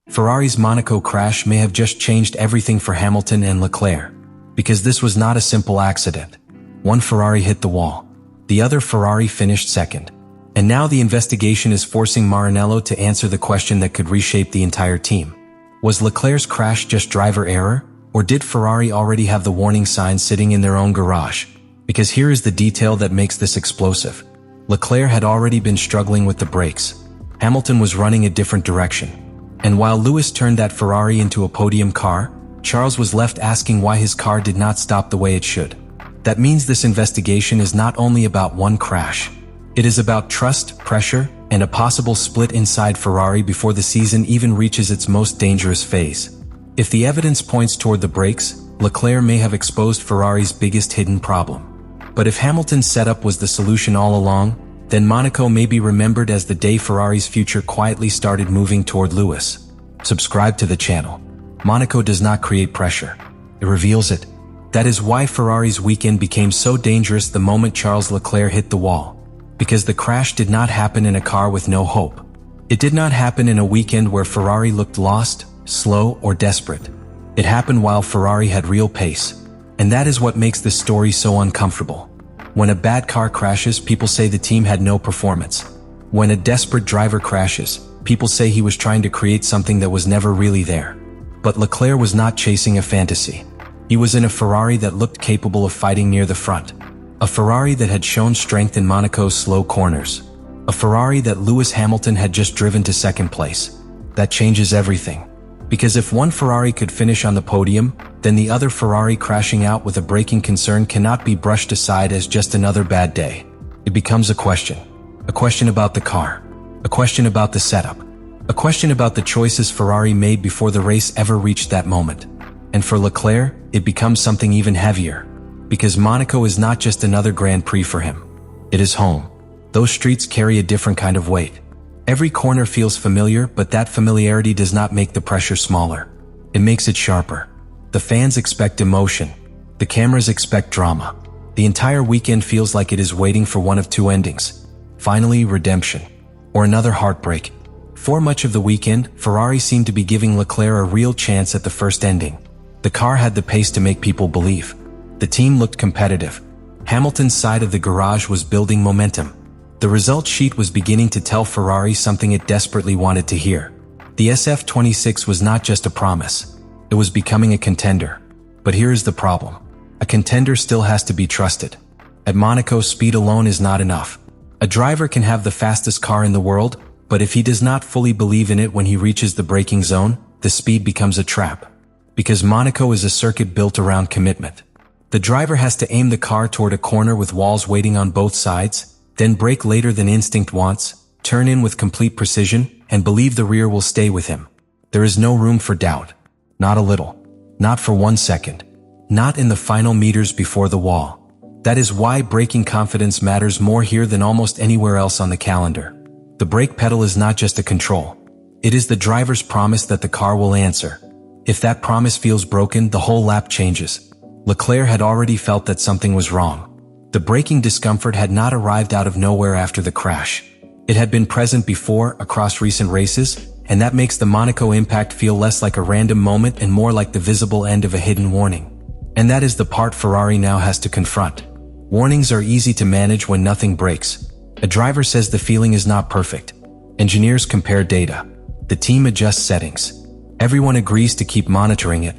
Ferrari's Monaco crash may have just changed everything for Hamilton and Leclerc, because this was not a simple accident. One Ferrari hit the wall. The other Ferrari finished second. And now the investigation is forcing Maranello to answer the question that could reshape the entire team. Was Leclerc's crash just driver error, or did Ferrari already have the warning signs sitting in their own garage? Because here is the detail that makes this explosive. Leclerc had already been struggling with the brakes. Hamilton was running a different direction. And while Lewis turned that Ferrari into a podium car, Charles was left asking why his car did not stop the way it should. That means this investigation is not only about one crash. It is about trust, pressure, and a possible split inside Ferrari before the season even reaches its most dangerous phase. If the evidence points toward the brakes, Leclerc may have exposed Ferrari's biggest hidden problem. But if Hamilton's setup was the solution all along, then Monaco may be remembered as the day Ferrari's future quietly started moving toward Lewis. Subscribe to the channel. Monaco does not create pressure. It reveals it. That is why Ferrari's weekend became so dangerous the moment Charles Leclerc hit the wall. Because the crash did not happen in a car with no hope. It did not happen in a weekend where Ferrari looked lost, slow, or desperate. It happened while Ferrari had real pace. And that is what makes this story so uncomfortable. When a bad car crashes, people say the team had no performance. When a desperate driver crashes, people say he was trying to create something that was never really there. But Leclerc was not chasing a fantasy. He was in a Ferrari that looked capable of fighting near the front. A Ferrari that had shown strength in Monaco's slow corners. A Ferrari that Lewis Hamilton had just driven to second place. That changes everything. Because if one Ferrari could finish on the podium, then the other Ferrari crashing out with a braking concern cannot be brushed aside as just another bad day. It becomes a question. A question about the car. A question about the setup. A question about the choices Ferrari made before the race ever reached that moment. And for Leclerc, it becomes something even heavier. Because Monaco is not just another Grand Prix for him. It is home. Those streets carry a different kind of weight. Every corner feels familiar, but that familiarity does not make the pressure smaller. It makes it sharper. The fans expect emotion. The cameras expect drama. The entire weekend feels like it is waiting for one of two endings. Finally, redemption. Or another heartbreak. For much of the weekend, Ferrari seemed to be giving Leclerc a real chance at the first ending. The car had the pace to make people believe. The team looked competitive. Hamilton's side of the garage was building momentum. The result sheet was beginning to tell Ferrari something it desperately wanted to hear. The SF26 was not just a promise. It was becoming a contender. But here is the problem. A contender still has to be trusted. At Monaco, speed alone is not enough. A driver can have the fastest car in the world, but if he does not fully believe in it when he reaches the braking zone, the speed becomes a trap. Because Monaco is a circuit built around commitment. The driver has to aim the car toward a corner with walls waiting on both sides, then brake later than instinct wants, turn in with complete precision, and believe the rear will stay with him. There is no room for doubt. Not a little. Not for 1 second. Not in the final meters before the wall. That is why braking confidence matters more here than almost anywhere else on the calendar. The brake pedal is not just a control. It is the driver's promise that the car will answer. If that promise feels broken, the whole lap changes. Leclerc had already felt that something was wrong. The braking discomfort had not arrived out of nowhere after the crash. It had been present before, across recent races, and that makes the Monaco impact feel less like a random moment and more like the visible end of a hidden warning. And that is the part Ferrari now has to confront. Warnings are easy to manage when nothing breaks. A driver says the feeling is not perfect. Engineers compare data. The team adjusts settings. Everyone agrees to keep monitoring it.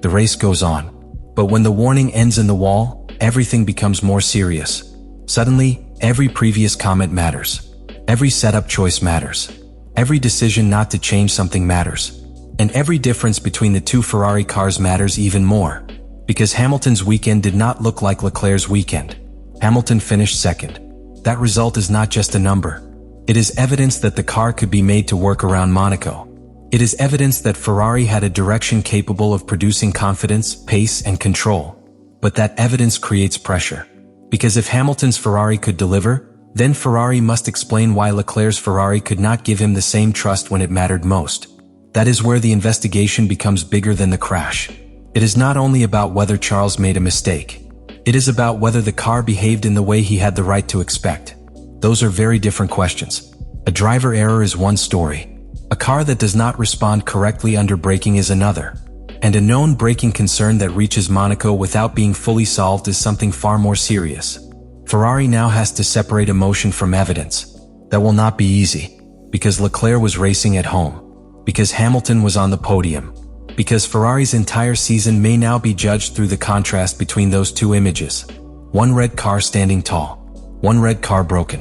The race goes on. But when the warning ends in the wall, everything becomes more serious. Suddenly, every previous comment matters. Every setup choice matters. Every decision not to change something matters. And every difference between the two Ferrari cars matters even more. Because Hamilton's weekend did not look like Leclerc's weekend. Hamilton finished second. That result is not just a number. It is evidence that the car could be made to work around Monaco. It is evidence that Ferrari had a direction capable of producing confidence, pace, and control. But that evidence creates pressure. Because if Hamilton's Ferrari could deliver, then Ferrari must explain why Leclerc's Ferrari could not give him the same trust when it mattered most. That is where the investigation becomes bigger than the crash. It is not only about whether Charles made a mistake. It is about whether the car behaved in the way he had the right to expect. Those are very different questions. A driver error is one story. A car that does not respond correctly under braking is another. And a known braking concern that reaches Monaco without being fully solved is something far more serious. Ferrari now has to separate emotion from evidence. That will not be easy, because Leclerc was racing at home, because Hamilton was on the podium, because Ferrari's entire season may now be judged through the contrast between those two images. One red car standing tall, one red car broken,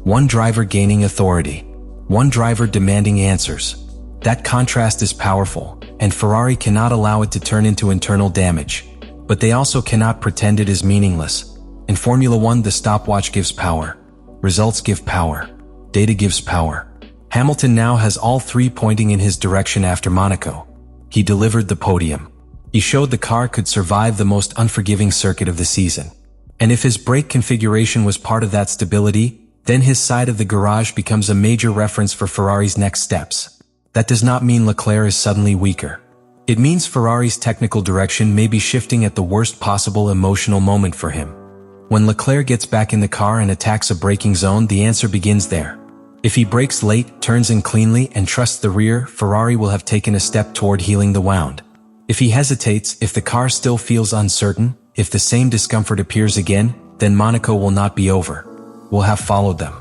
one driver gaining authority, one driver demanding answers. That contrast is powerful, and Ferrari cannot allow it to turn into internal damage. But they also cannot pretend it is meaningless. In Formula 1, the stopwatch gives power. Results give power. Data gives power. Hamilton now has all three pointing in his direction after Monaco. He delivered the podium. He showed the car could survive the most unforgiving circuit of the season. And if his brake configuration was part of that stability, then his side of the garage becomes a major reference for Ferrari's next steps. That does not mean Leclerc is suddenly weaker. It means Ferrari's technical direction may be shifting at the worst possible emotional moment for him. When Leclerc gets back in the car and attacks a braking zone, the answer begins there. If he brakes late, turns in cleanly, and trusts the rear, Ferrari will have taken a step toward healing the wound. If he hesitates, if the car still feels uncertain, if the same discomfort appears again, then Monaco will not be over. We'll have followed them.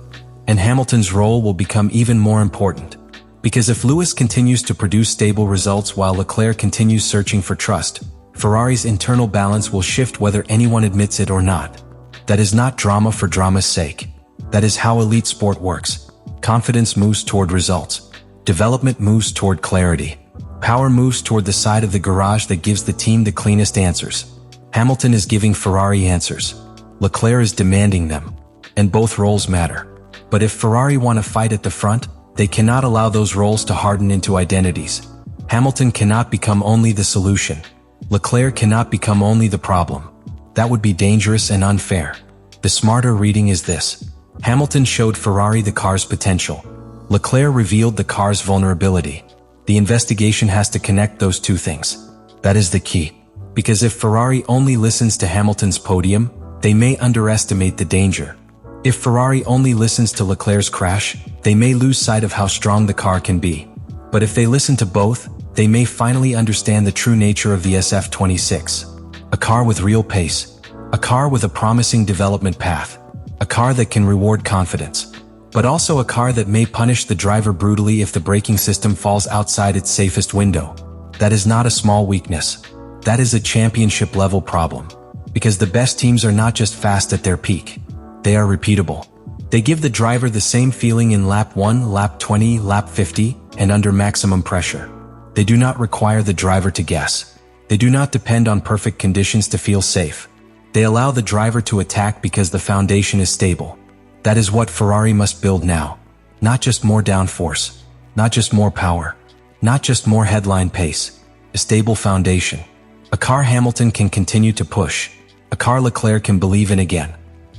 And Hamilton's role will become even more important. Because if Lewis continues to produce stable results while Leclerc continues searching for trust, Ferrari's internal balance will shift whether anyone admits it or not. That is not drama for drama's sake. That is how elite sport works. Confidence moves toward results. Development moves toward clarity. Power moves toward the side of the garage that gives the team the cleanest answers. Hamilton is giving Ferrari answers. Leclerc is demanding them. And both roles matter. But if Ferrari want to fight at the front, they cannot allow those roles to harden into identities. Hamilton cannot become only the solution. Leclerc cannot become only the problem. That would be dangerous and unfair. The smarter reading is this. Hamilton showed Ferrari the car's potential. Leclerc revealed the car's vulnerability. The investigation has to connect those two things. That is the key. Because if Ferrari only listens to Hamilton's podium, they may underestimate the danger. If Ferrari only listens to Leclerc's crash, they may lose sight of how strong the car can be. But if they listen to both, they may finally understand the true nature of the SF26. A car with real pace. A car with a promising development path. A car that can reward confidence. But also a car that may punish the driver brutally if the braking system falls outside its safest window. That is not a small weakness. That is a championship-level problem. Because the best teams are not just fast at their peak. They are repeatable. They give the driver the same feeling in lap 1, lap 20, lap 50, and under maximum pressure. They do not require the driver to guess. They do not depend on perfect conditions to feel safe. They allow the driver to attack because the foundation is stable. That is what Ferrari must build now. Not just more downforce. Not just more power. Not just more headline pace. A stable foundation. A car Hamilton can continue to push. A car Leclerc can believe in again.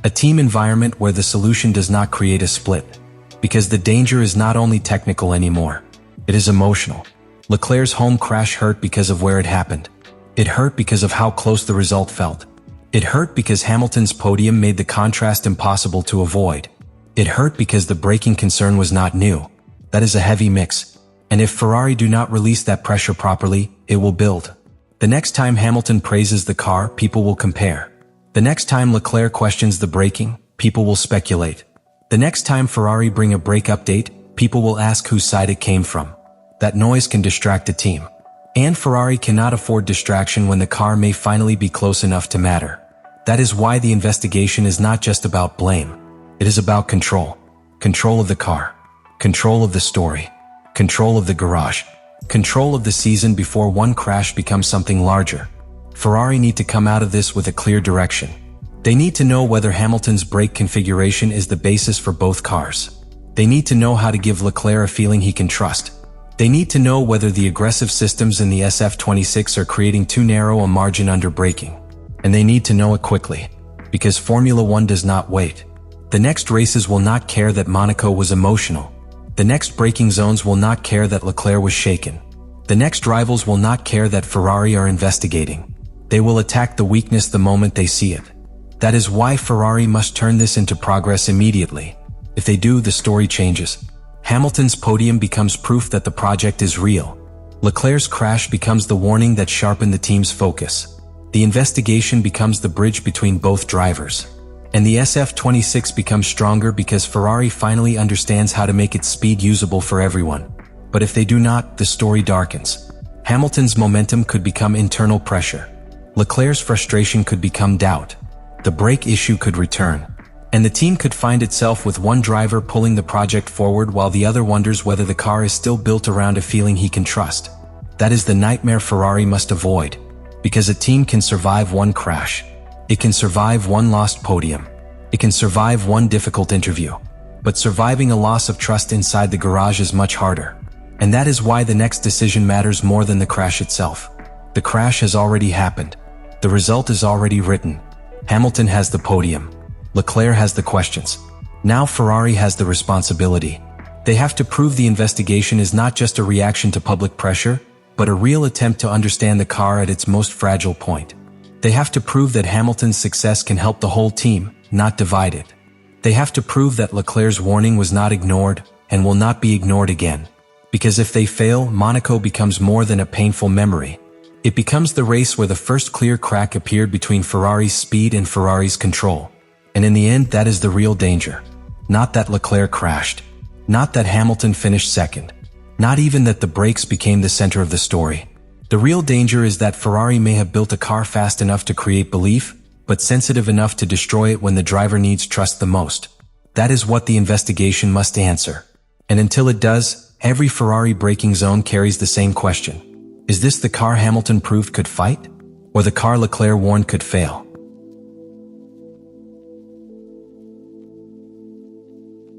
A team environment where the solution does not create a split. Because the danger is not only technical anymore. It is emotional. Leclerc's home crash hurt because of where it happened. It hurt because of how close the result felt. It hurt because Hamilton's podium made the contrast impossible to avoid. It hurt because the braking concern was not new. That is a heavy mix. And if Ferrari do not release that pressure properly, it will build. The next time Hamilton praises the car, people will compare. The next time Leclerc questions the braking, people will speculate. The next time Ferrari bring a brake update, people will ask whose side it came from. That noise can distract a team. And Ferrari cannot afford distraction when the car may finally be close enough to matter. That is why the investigation is not just about blame. It is about control. Control of the car. Control of the story. Control of the garage. Control of the season before one crash becomes something larger. Ferrari need to come out of this with a clear direction. They need to know whether Hamilton's brake configuration is the basis for both cars. They need to know how to give Leclerc a feeling he can trust. They need to know whether the aggressive systems in the SF26 are creating too narrow a margin under braking. And they need to know it quickly. Because Formula 1 does not wait. The next races will not care that Monaco was emotional. The next braking zones will not care that Leclerc was shaken. The next rivals will not care that Ferrari are investigating. They will attack the weakness the moment they see it. That is why Ferrari must turn this into progress immediately. If they do, the story changes. Hamilton's podium becomes proof that the project is real. Leclerc's crash becomes the warning that sharpened the team's focus. The investigation becomes the bridge between both drivers. And the SF26 becomes stronger because Ferrari finally understands how to make its speed usable for everyone. But if they do not, the story darkens. Hamilton's momentum could become internal pressure. Leclerc's frustration could become doubt. The brake issue could return. And the team could find itself with one driver pulling the project forward while the other wonders whether the car is still built around a feeling he can trust. That is the nightmare Ferrari must avoid. Because a team can survive one crash. It can survive one lost podium. It can survive one difficult interview. But surviving a loss of trust inside the garage is much harder. And that is why the next decision matters more than the crash itself. The crash has already happened. The result is already written. Hamilton has the podium. Leclerc has the questions. Now Ferrari has the responsibility. They have to prove the investigation is not just a reaction to public pressure, but a real attempt to understand the car at its most fragile point. They have to prove that Hamilton's success can help the whole team, not divide it. They have to prove that Leclerc's warning was not ignored and will not be ignored again. Because if they fail, Monaco becomes more than a painful memory. It becomes the race where the first clear crack appeared between Ferrari's speed and Ferrari's control. And in the end, that is the real danger. Not that Leclerc crashed. Not that Hamilton finished second. Not even that the brakes became the center of the story. The real danger is that Ferrari may have built a car fast enough to create belief, but sensitive enough to destroy it when the driver needs trust the most. That is what the investigation must answer. And until it does, every Ferrari braking zone carries the same question. Is this the car Hamilton proved could fight? Or the car Leclerc warned could fail?